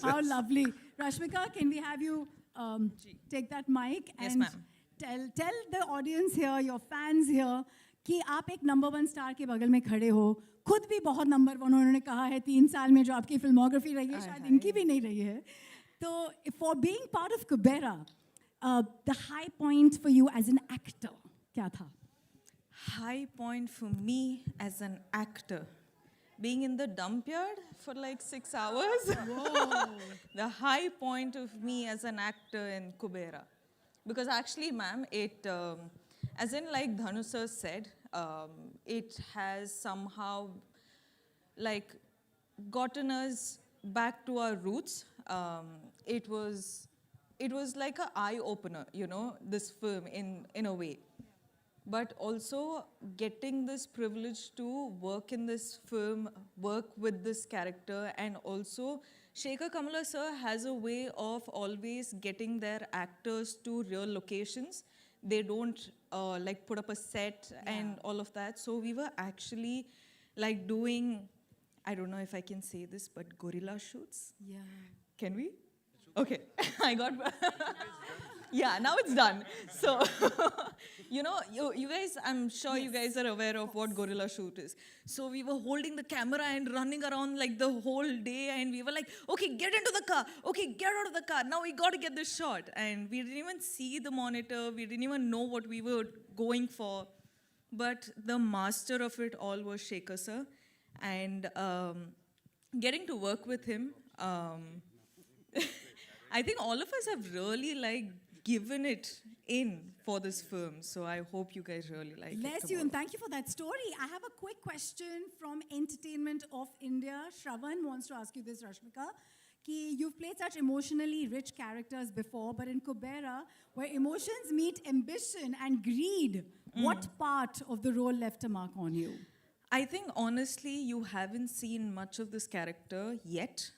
How lovely. Rashmika, can we have you take that mic Yes, and ma'am. tell the audience here, your fans here, कि आप एक number one star के बगल में खड़े हो, खुद भी बहुत नंबर वन उन्होंने कहा है 3 साल में जो आपकी फिल्मोग्राफी रही है शायद इनकी भी नहीं रही है. तो for being part of Kubera, the high point for you as an actor, क्या था? High point for me as an actor. Being in the dump yard for like 6 hours. The high point of me as an actor in Kubera. Because actually, ma'am, it, as in like Dhanu sir said, it has somehow like gotten us back to our roots. It was like an eye opener, you know, this film in a way. But also getting this privilege to work in this film, work with this character, and also Shekhar Kamala sir has a way of always getting their actors to real locations. They don't like put up a set and all of that. So we were actually like doing, I don't know if I can say this, but gorilla shoots. Yeah. Can we? Okay, I got. Yeah, now it's done. So, you know, you guys, I'm sure you guys are aware of what gorilla shoot is. So we were holding the camera and running around like the whole day, and we were like, okay, get into the car. Okay, get out of the car. Now we got to get this shot. And we didn't even see the monitor. We didn't even know what we were going for. But the master of it all was Shekhar sir. And getting to work with him, I think all of us have really like given it in for this film. So I hope you guys really like it. Bless you and thank you for that story. I have a quick question from Entertainment of India. Shravan wants to ask you this, Rashmika. Ki you've played such emotionally rich characters before, but in Kubera, where emotions meet ambition and greed, what part of the role left a mark on you? I think honestly, you haven't seen much of this character yet,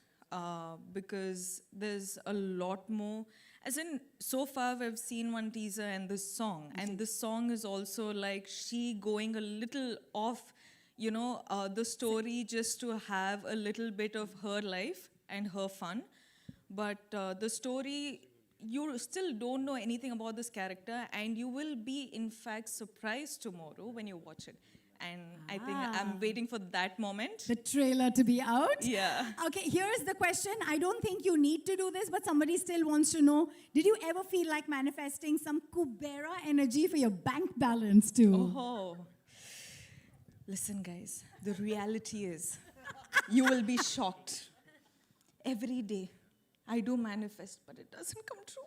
because there's a lot more. As in, so far we've seen one teaser and this song, and this song is also like she going a little off, you know, the story just to have a little bit of her life and her fun. But the story, you still don't know anything about this character, and you will be in fact surprised tomorrow when you watch it. And I think I'm waiting for that moment. The trailer to be out? Yeah. Okay, here's the question. I don't think you need to do this, but somebody still wants to know. Did you ever feel like manifesting some Kubera energy for your bank balance too? Oh. Listen, guys, the reality is you will be shocked. Every day I do manifest, but it doesn't come true.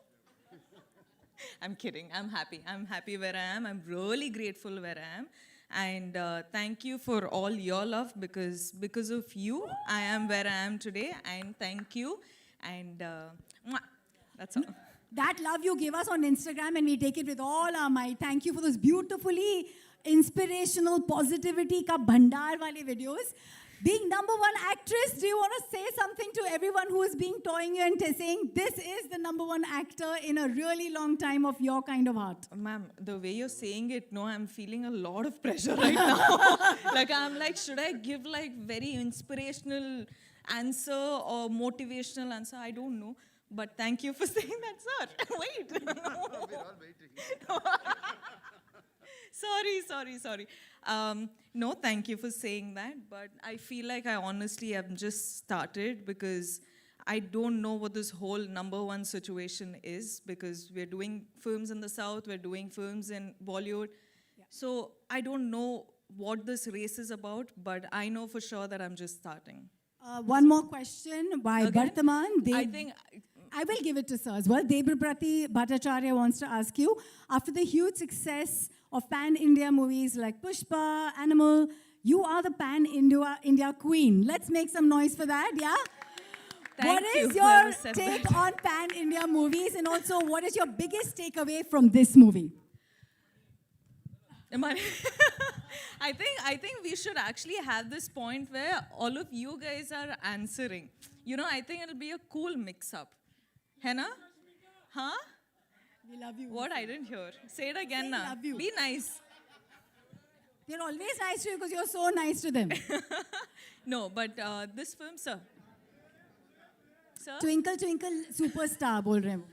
I'm kidding. I'm happy. I'm happy where I am. I'm really grateful where I am. And thank you for all your love, because of you, I am where I am today. And thank you. And mwah, that's all. That love you give us on Instagram, and we take it with all our might. Thank you for those beautifully inspirational positivity ka bhandar wale videos. Being number one actress, do you want to say something to everyone who is being toying you and saying this is the number one actor in a really long time of your kind of art? Ma'am, the way you're saying it, no, I'm feeling a lot of pressure right now. Like, I'm like, should I give like very inspirational answer or motivational answer? I don't know. But thank you for saying that, sir. Wait. We're all waiting. Sorry. No, thank you for saying that. But I feel like I honestly have just started, because I don't know what this whole number one situation is, because we're doing films in the South, we're doing films in Bollywood. Yeah. So I don't know what this race is about, but I know for sure that I'm just starting. One more question by Again? Bartaman. I will give it to sir as well. Debaprati Bhattacharya wants to ask you, after the huge success of pan-India movies like Pushpa, Animal, you are the pan-India queen. Let's make some noise for that, yeah? What is your take on pan-India movies, and also what is your biggest takeaway from this movie? I think we should actually have this point where all of you guys are answering. You know, I think it'll be a cool mix-up. Henna? Huh? We love you. What? I didn't hear. Say it again Say now. love you. Be nice. They're always nice to you because you're so nice to them. No, but this film, sir. sir. Twinkle Twinkle Superstar बोल रहे हैं वो.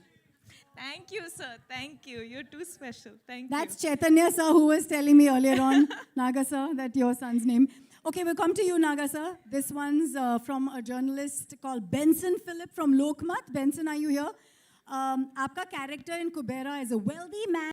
Thank you, sir. Thank you. You're too special. Thank That's you. Chaitanya sir who was telling me earlier on, Naga sir, that your son's name. Okay, we'll come to you, Naga sir. This one's from a journalist called Benson Philip from Lokmat. Benson, are you here? आपका character in Kubera is a wealthy man.